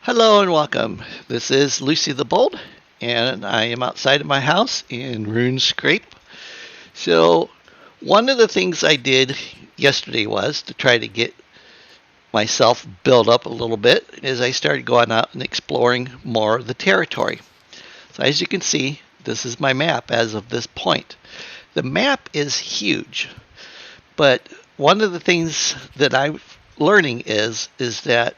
Hello and welcome. This is Lucy the Bold, and I am outside of my house in RuneScape. So, one of the things I did yesterday was to try to get myself built up a little bit is I started going out and exploring more of the territory. So, as you can see, this is my map as of this point. The map is huge, but one of the things that I'm learning is that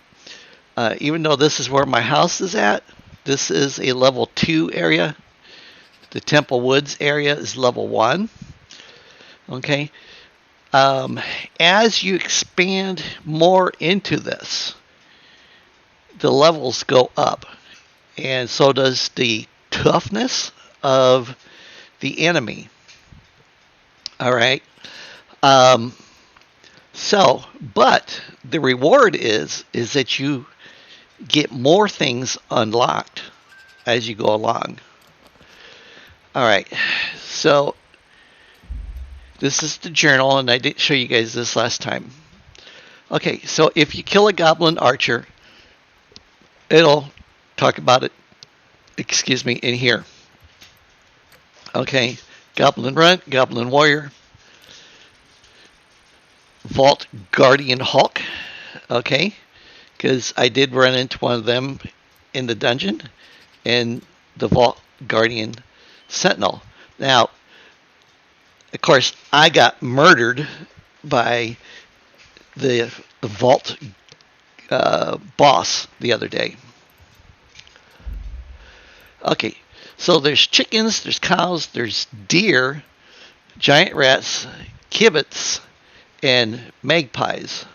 even though this is where my house is at, this is a level 2 area. The Temple Woods area is level 1. Okay. As you expand more into this, the levels go up, and so does the toughness of the enemy. All right. Um, but the reward is that you get more things unlocked as you go along. All right, so this is the journal, and I didn't show you guys this last time. Okay, so if you kill a goblin archer, it'll talk about it, in here. Okay, goblin runt, goblin warrior, vault guardian hulk. Okay, because I did run into one of them in the dungeon, and the Vault Guardian Sentinel. Now, of course, I got murdered by the Vault boss the other day. Okay, so there's chickens, there's cows, there's deer, giant rats, kibbits, and magpies.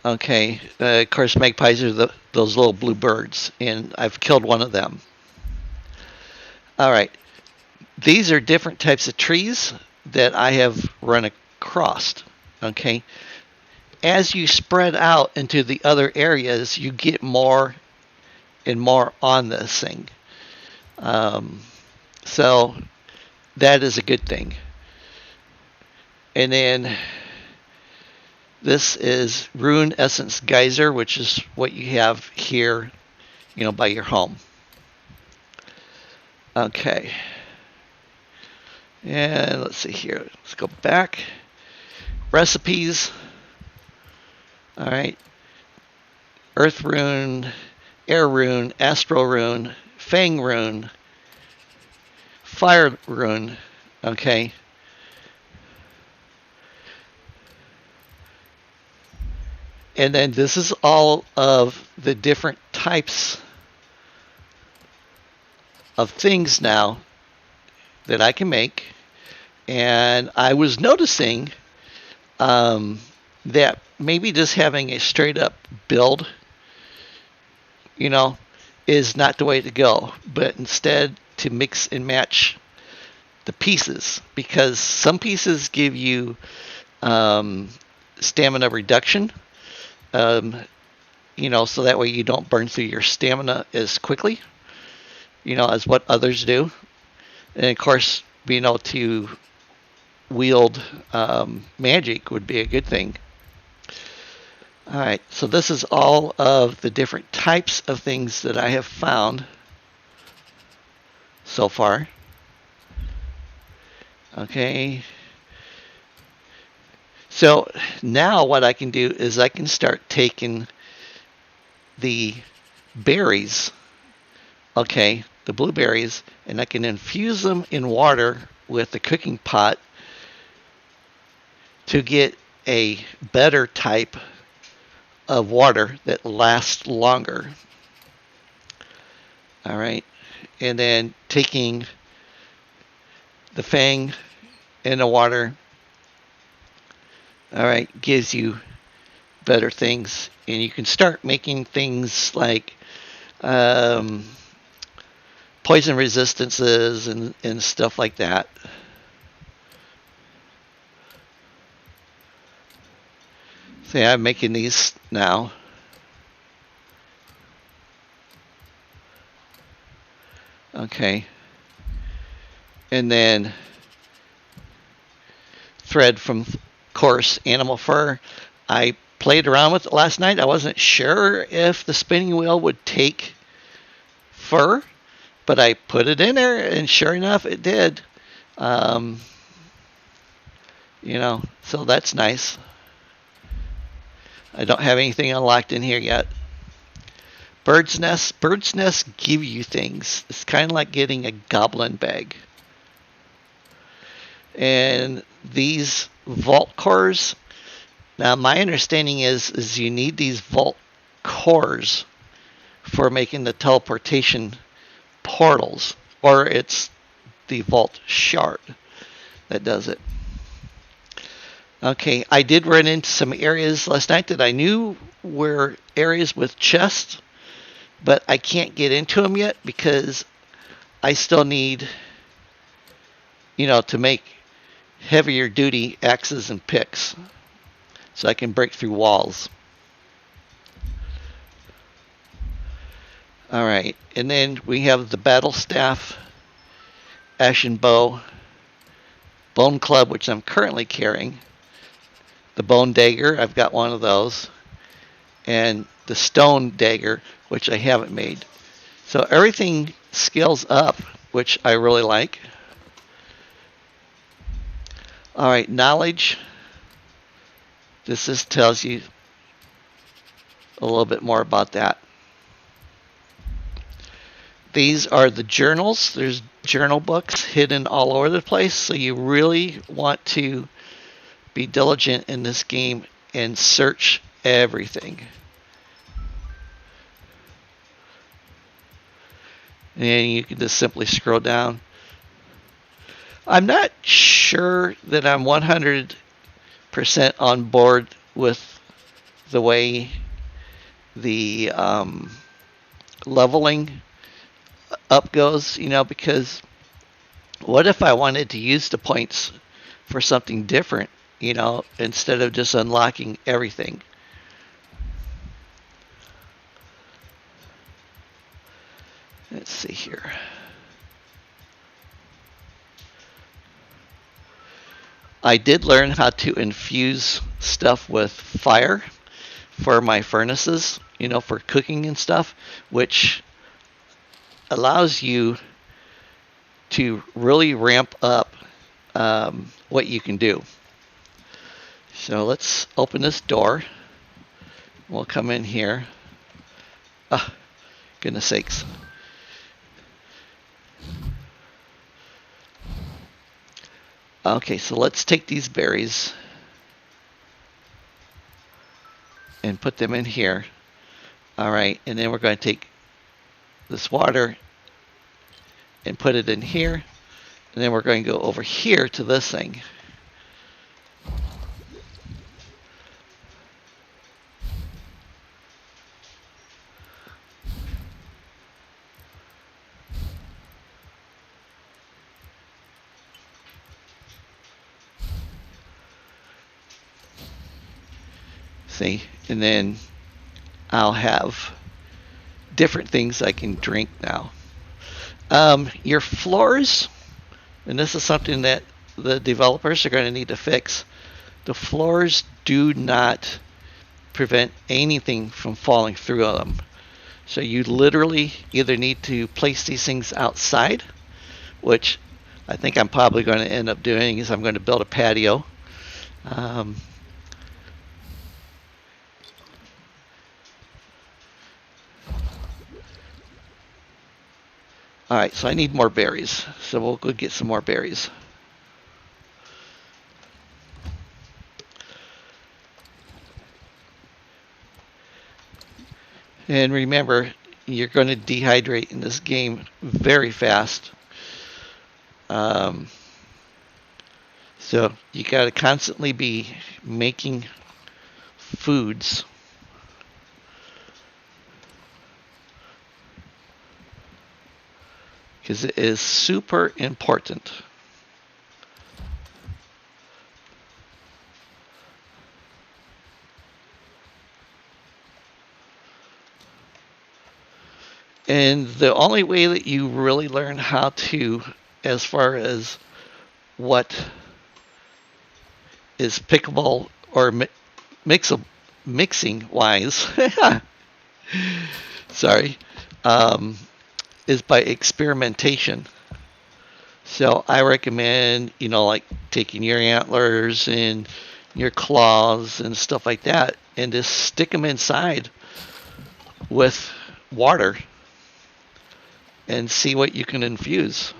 Okay, of course, magpies are those little blue birds, and I've killed one of them. All right, these are different types of trees that I have run across. Okay, as you spread out into the other areas, you get more and more on this thing. So that is a good thing. And then this is Rune Essence Geyser, which is what you have here, by your home. Okay. And let's see here. Let's go back. Recipes. All right. Earth Rune, Air Rune, Astral Rune, Fang Rune, Fire Rune. Okay. And then this is all of the different types of things now that I can make. And I was noticing that maybe just having a straight up build, is not the way to go. But instead to mix and match the pieces. Because some pieces give you stamina reduction. So that way you don't burn through your stamina as quickly, as what others do. And of course, being able to wield magic would be a good thing. All right, so this is all of the different types of things that I have found so far. Okay. So now what I can do is I can start taking the berries, the blueberries, and I can infuse them in water with the cooking pot to get a better type of water that lasts longer. All right. And then taking the fang in the water, all right, gives you better things, and you can start making things like poison resistances and stuff like that. See, I'm making these now. Okay. And then thread from coarse animal fur. I played around with it last night. I wasn't sure if the spinning wheel would take fur, but I put it in there, and sure enough, it did. Um, so that's nice. I don't have anything unlocked in here yet. Bird's nests. Bird's nests give you things. It's kind of like getting a goblin bag. And these vault cores. Now, my understanding is you need these vault cores for making the teleportation portals, or it's the vault shard that does it. Okay, I did run into some areas last night that I knew were areas with chests, but I can't get into them yet because I still need, to make heavier duty axes and picks so I can break through walls. All right, and then we have the battle staff, ashen bow, bone club, which I'm currently carrying, the bone dagger, I've got one of those, and the stone dagger, which I haven't made. So everything scales up, which I really like. All right, knowledge. This just tells you a little bit more about that. These are the journals. There's journal books hidden all over the place, so you really want to be diligent in this game and search everything. And you can just simply scroll down. I'm not sure that I'm 100% on board with the way the leveling up goes, because what if I wanted to use the points for something different, instead of just unlocking everything? Let's see here. I did learn how to infuse stuff with fire for my furnaces, for cooking and stuff, which allows you to really ramp up what you can do. So let's open this door. We'll come in here. Ah, goodness sakes. Okay, so let's take these berries and put them in here. All right, and then we're going to take this water and put it in here. And then we're going to go over here to this thing. See, and then I'll have different things I can drink now. Your floors, and this is something that the developers are going to need to fix. The floors do not prevent anything from falling through them. So you literally either need to place these things outside, which I think I'm probably going to end up doing, is I'm going to build a patio. Alright, so I need more berries. So we'll go get some more berries. And remember, you're going to dehydrate in this game very fast. So you got to constantly be making foods. Because it is super important. And the only way that you really learn how to, as far as what is pickable or mixable, mixing wise, sorry, is by experimentation. So I recommend, like taking your antlers and your claws and stuff like that and just stick them inside with water and see what you can infuse.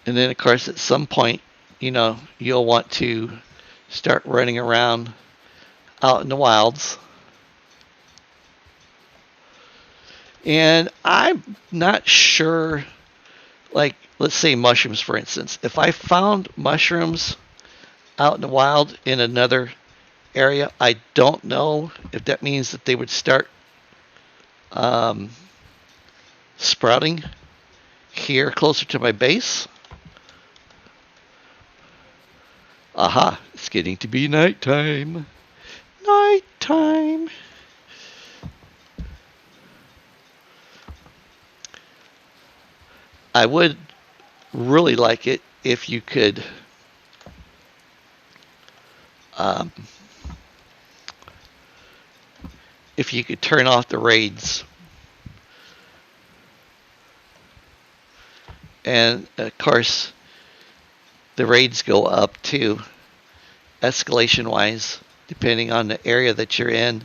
And then, of course, at some point, you'll want to start running around out in the wilds. And I'm not sure, like, let's say mushrooms, for instance. If I found mushrooms out in the wild in another area, I don't know if that means that they would start um, sprouting here closer to my base. Aha, it's getting to be nighttime. Nighttime. I would really like it if you could um, turn off the raids. And of course, the raids go up too, escalation wise, depending on the area that you're in.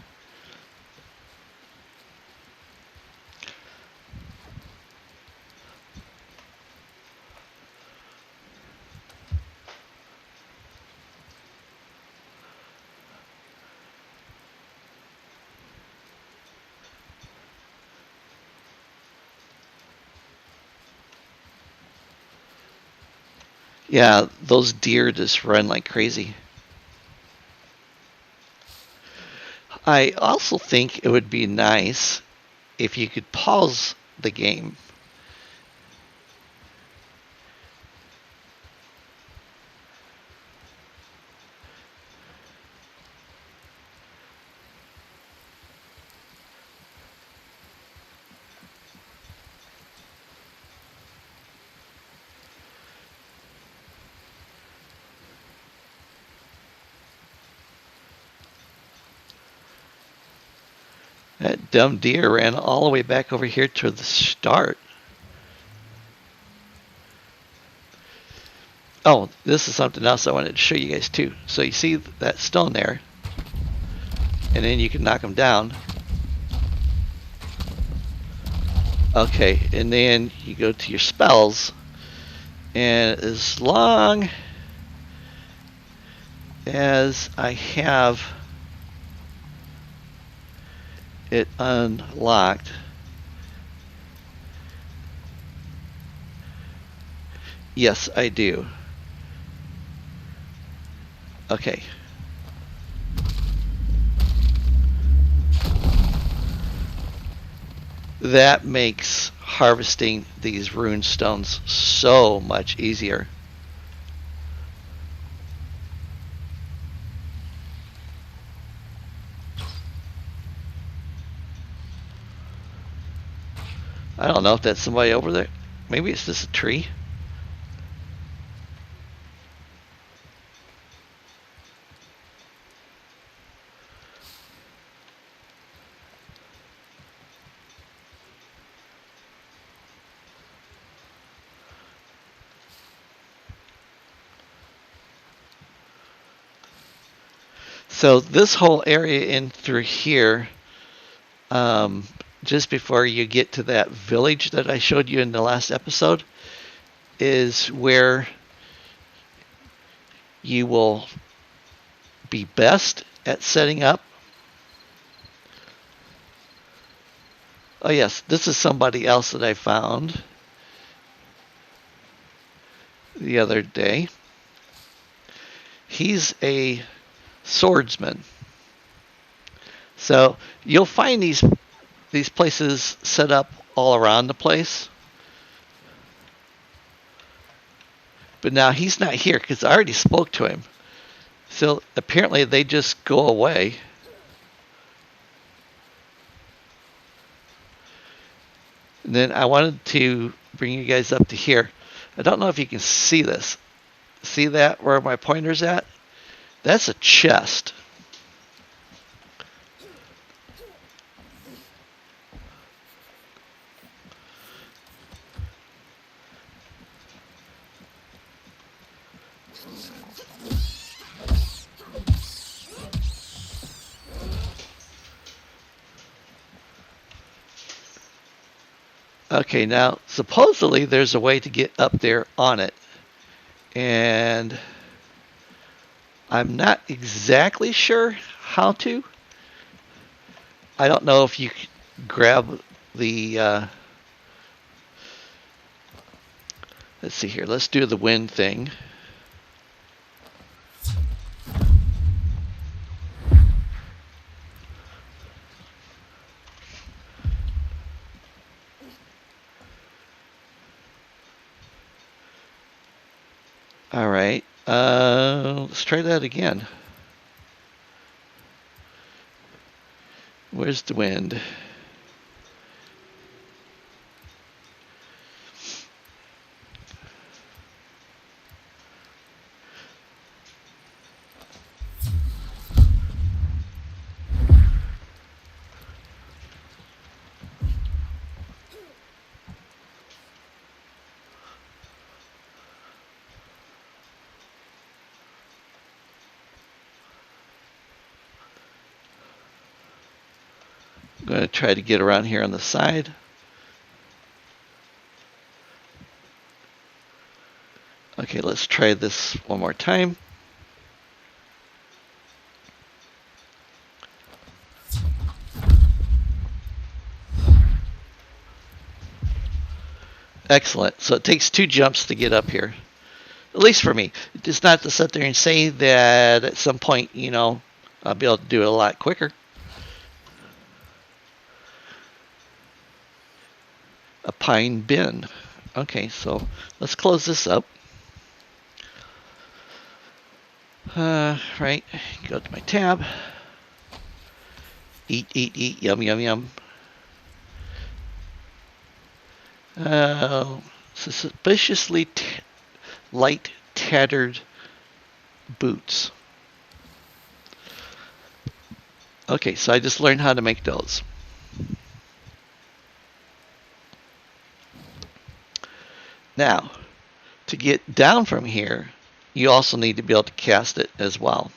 Yeah, those deer just run like crazy. I also think it would be nice if you could pause the game. That dumb deer ran all the way back over here to the start. Oh, this is something else I wanted to show you guys too. So you see that stone there, and then you can knock them down. Okay, and then you go to your spells, and as long as I have it unlocked, yes, I do. Okay. That makes harvesting these rune stones so much easier. I don't know if that's somebody over there. Maybe it's just a tree. So this whole area in through here, just before you get to that village that I showed you in the last episode, is where you will be best at setting up. Oh yes, this is somebody else that I found the other day. He's a swordsman. So you'll find these places set up all around the place. But now he's not here because I already spoke to him. So apparently they just go away. And then I wanted to bring you guys up to here. I don't know if you can see this. See that where my pointer's at? That's a chest. Okay, now supposedly there's a way to get up there on it. And I'm not exactly sure how to. I don't know if you grab the let's see here. Let's do the wind thing. All right. Let's try that again. Where's the wind? I'm going to try to get around here on the side. Okay, let's try this one more time. Excellent. So it takes 2 jumps to get up here. At least for me. It's not to sit there and say that at some point, I'll be able to do it a lot quicker. A pine bin. Okay, so let's close this up. Right, go to my tab. Eat, eat, eat, yum, yum, yum. Suspiciously light, tattered boots. Okay, so I just learned how to make those. Now, to get down from here, you also need to be able to cast it as well.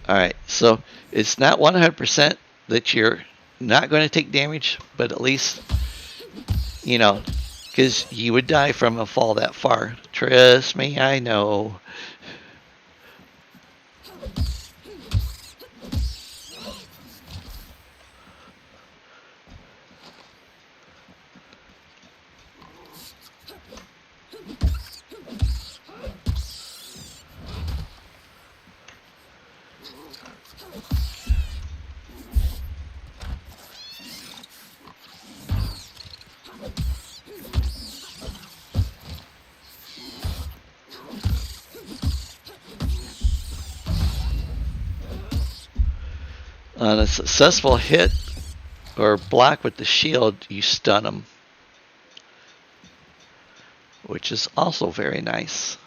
Alright, so it's not 100% that you're not going to take damage, but at least, because you would die from a fall that far. Trust me, I know. On a successful hit or block with the shield, you stun them, which is also very nice.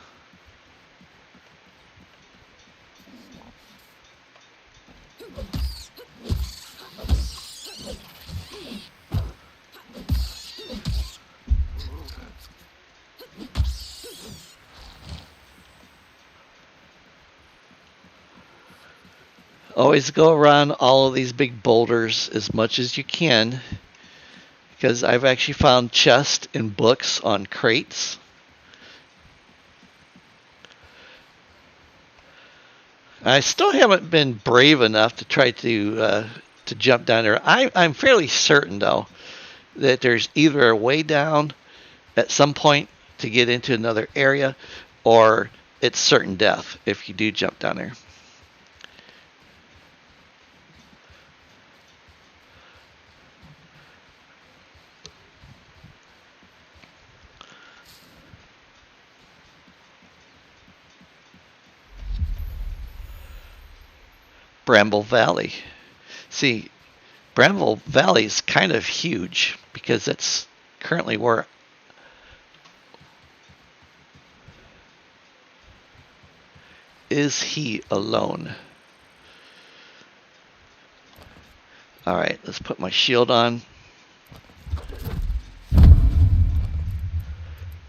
Always go around all of these big boulders as much as you can, because I've actually found chests and books on crates. I still haven't been brave enough to try to jump down there. I'm fairly certain, though, that there's either a way down at some point to get into another area, or it's certain death if you do jump down there. Bramble Valley. See, Bramble Valley is kind of huge because that's currently where is he alone? Alright, let's put my shield on.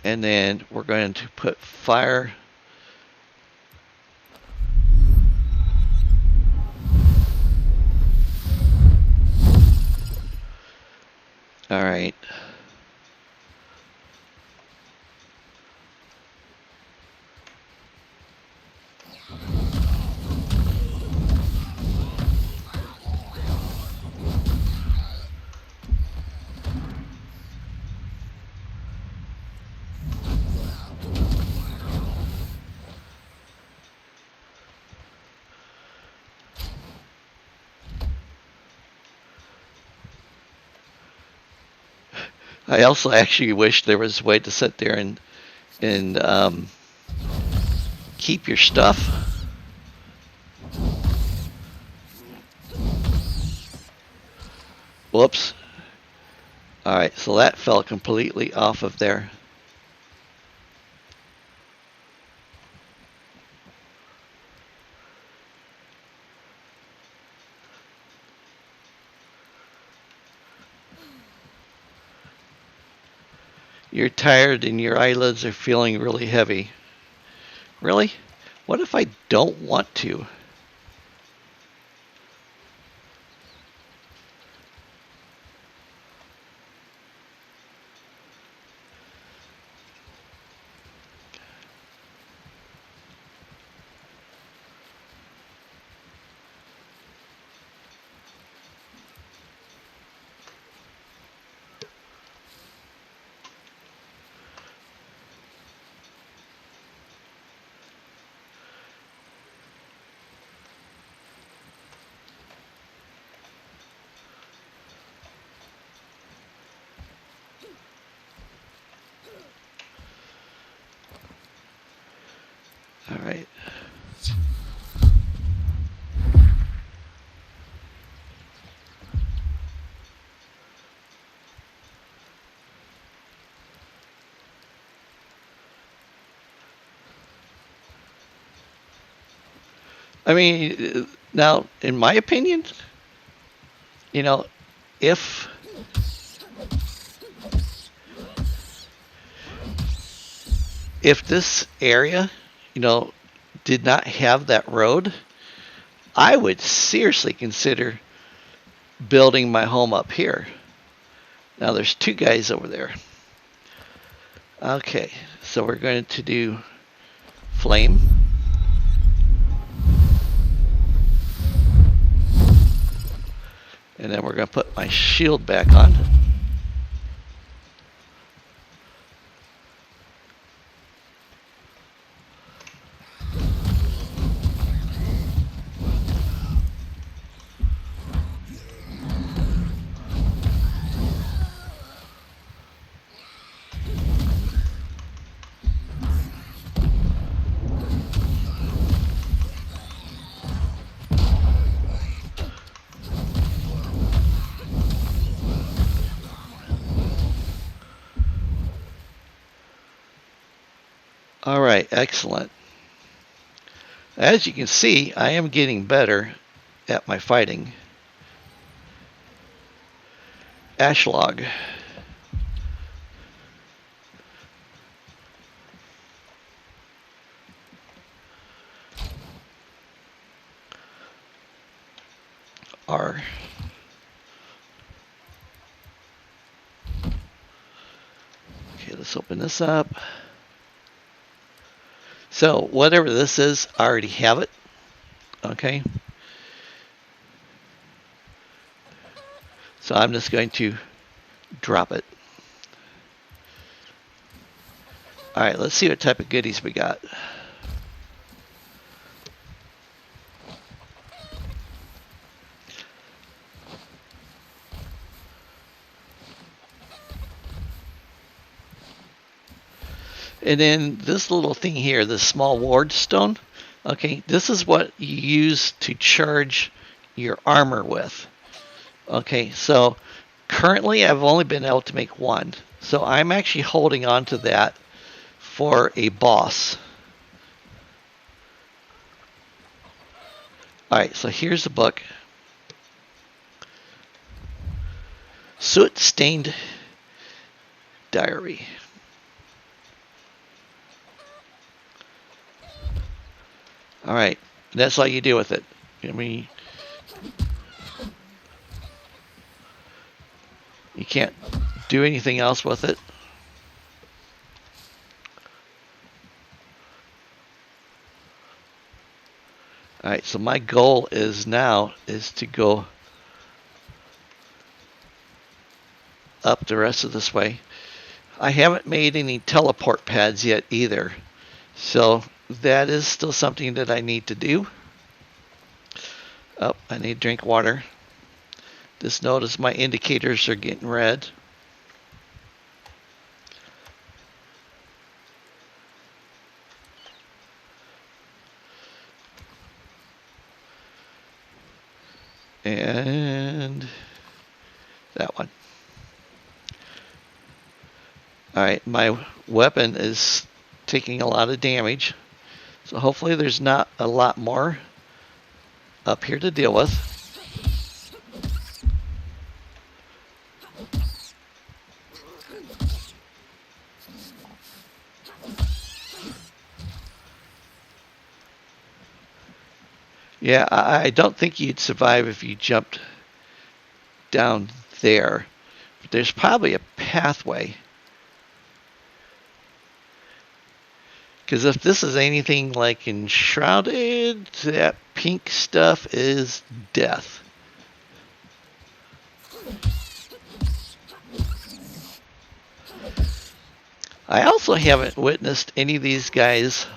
And then we're going to put fire. Alright. I also actually wish there was a way to sit there and keep your stuff. Whoops. Alright, so that fell completely off of there. You're tired and your eyelids are feeling really heavy. Really? What if I don't want to? All right. I mean, now, in my opinion, you know, if this area, you know, did not have that road, I would seriously consider building my home up here. Now there's two guys over there. Okay, so we're going to do flame. And then we're going to put my shield back on. All right, excellent. As you can see, I am getting better at my fighting. Ashlog. R. Okay, let's open this up. So whatever this is, I already have it. Okay. So I'm just going to drop it. All right, let's see what type of goodies we got. And then this little thing here, this small ward stone, okay, this is what you use to charge your armor with. Okay, so currently I've only been able to make one. So I'm actually holding on to that for a boss. Alright, so here's the book. Soot Stained Diary. Alright, that's all you do with it. I mean, you can't do anything else with it. Alright, so my goal is now is to go up the rest of this way. I haven't made any teleport pads yet either. So that is still something that I need to do. Oh, I need to drink water. Just notice my indicators are getting red. And that one. Alright, my weapon is taking a lot of damage. So hopefully there's not a lot more up here to deal with. Yeah, I don't think you'd survive if you jumped down there. But there's probably a pathway. Because if this is anything like Enshrouded, that pink stuff is death. I also haven't witnessed any of these guys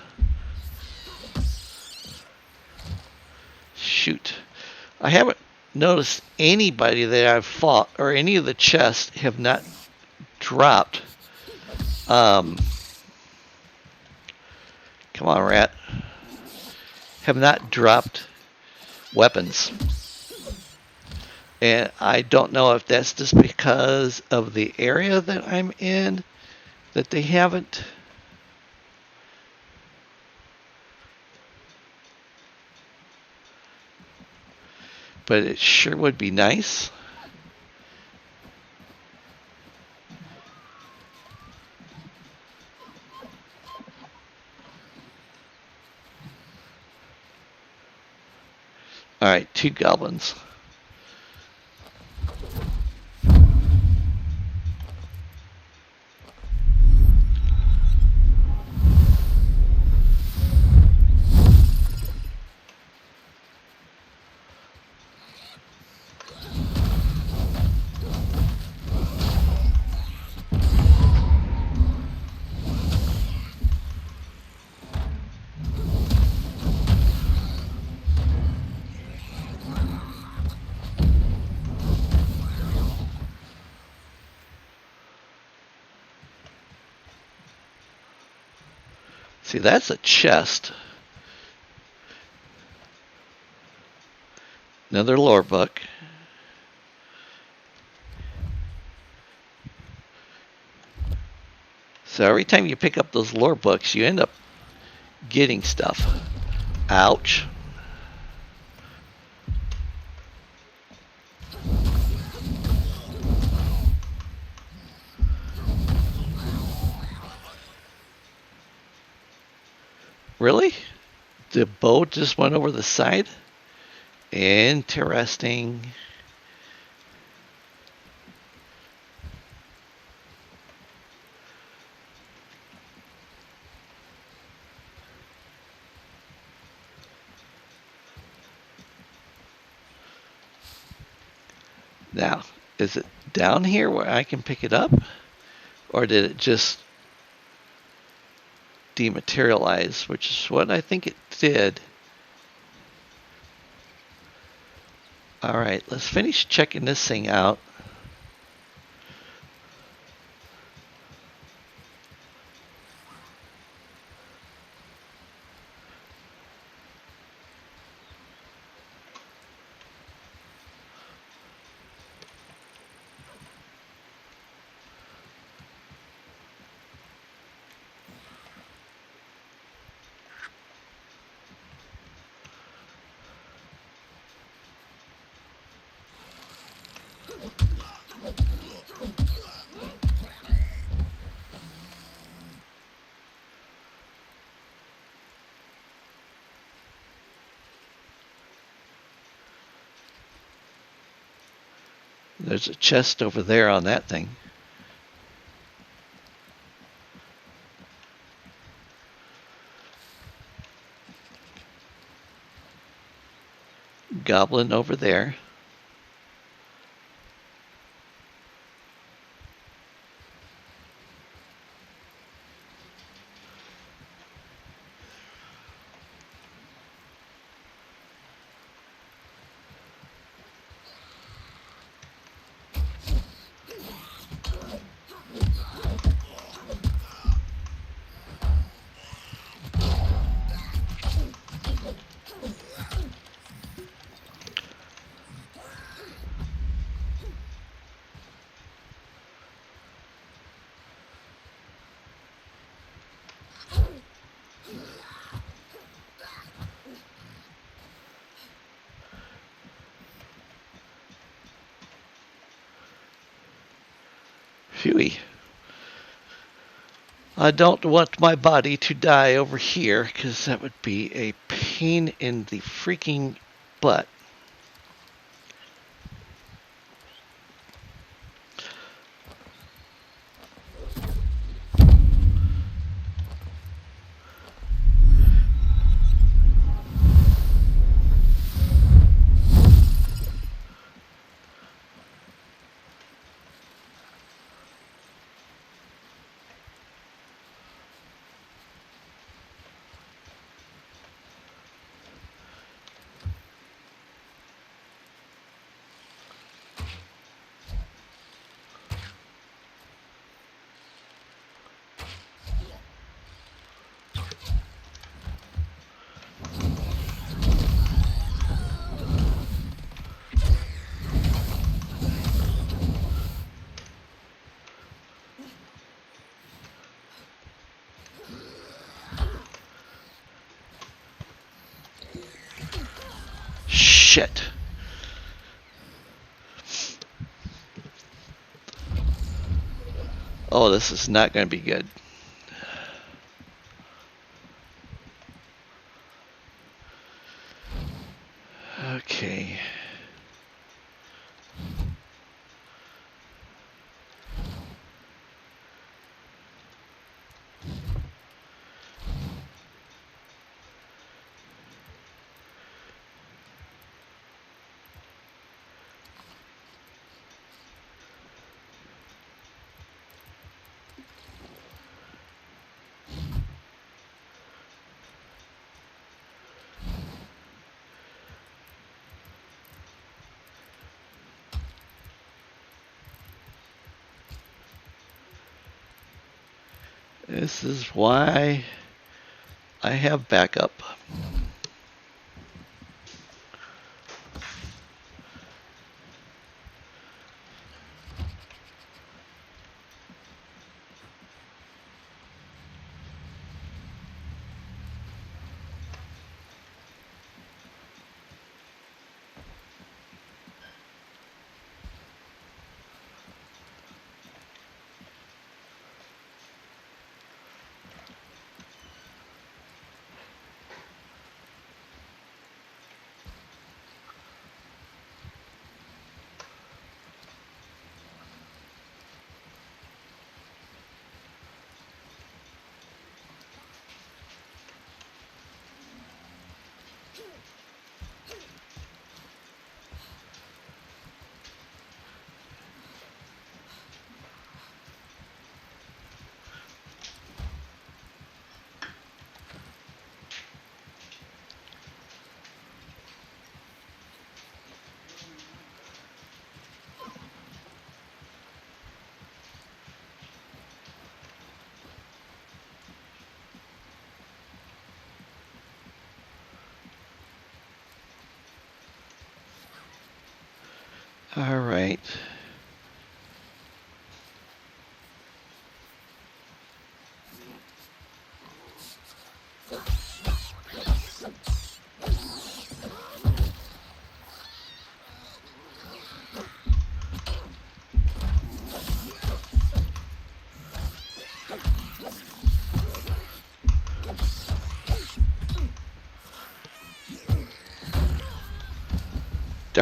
shoot. I haven't noticed anybody that I've fought or any of the chests have not dropped. Come on, rat. Have not dropped weapons. And I don't know if that's just because of the area that I'm in that they haven't. But it sure would be nice. Alright, 2 goblins. See, that's a chest. Another lore book. So every time you pick up those lore books, you end up getting stuff. Ouch. Really? The boat just went over the side? Interesting. Now, is it down here where I can pick it up? Or did it just dematerialize, which is what I think it did. Alright, let's finish checking this thing out. There's a chest over there on that thing. Goblin over there. Phewy. I don't want my body to die over here because that would be a pain in the freaking butt. Shit. Oh, this is not going to be good. Okay. This is why I have backup. All right.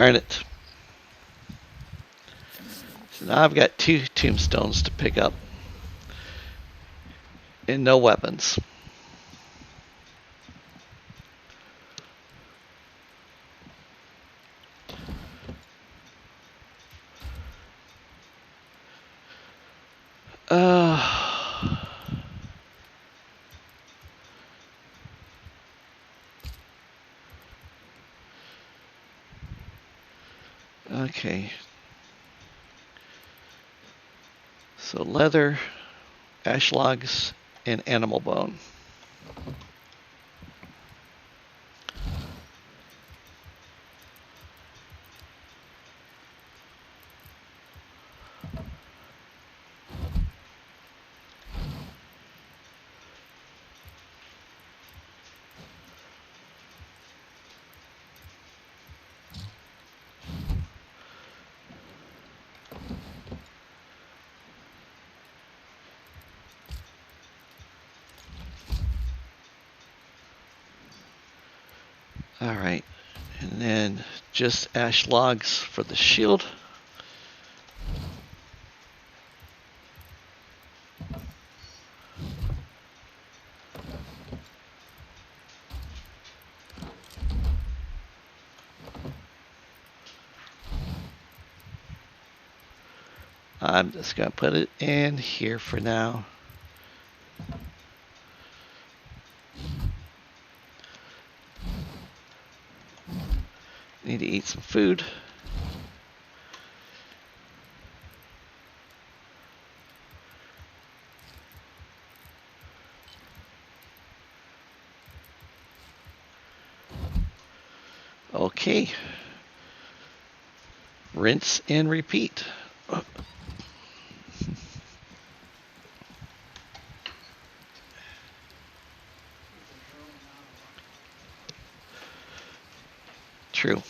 Darn it. So now I've got 2 tombstones to pick up. And no weapons. Okay. So leather, ash logs, and animal bone. All right, and then just ash logs for the shield. I'm just going to put it in here for now. Need to eat some food. Okay. Rinse and repeat. True.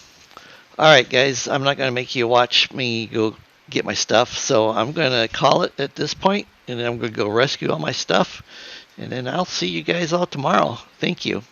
All right, guys, I'm not going to make you watch me go get my stuff, so I'm going to call it at this point, and then I'm going to go rescue all my stuff, and then I'll see you guys all tomorrow. Thank you.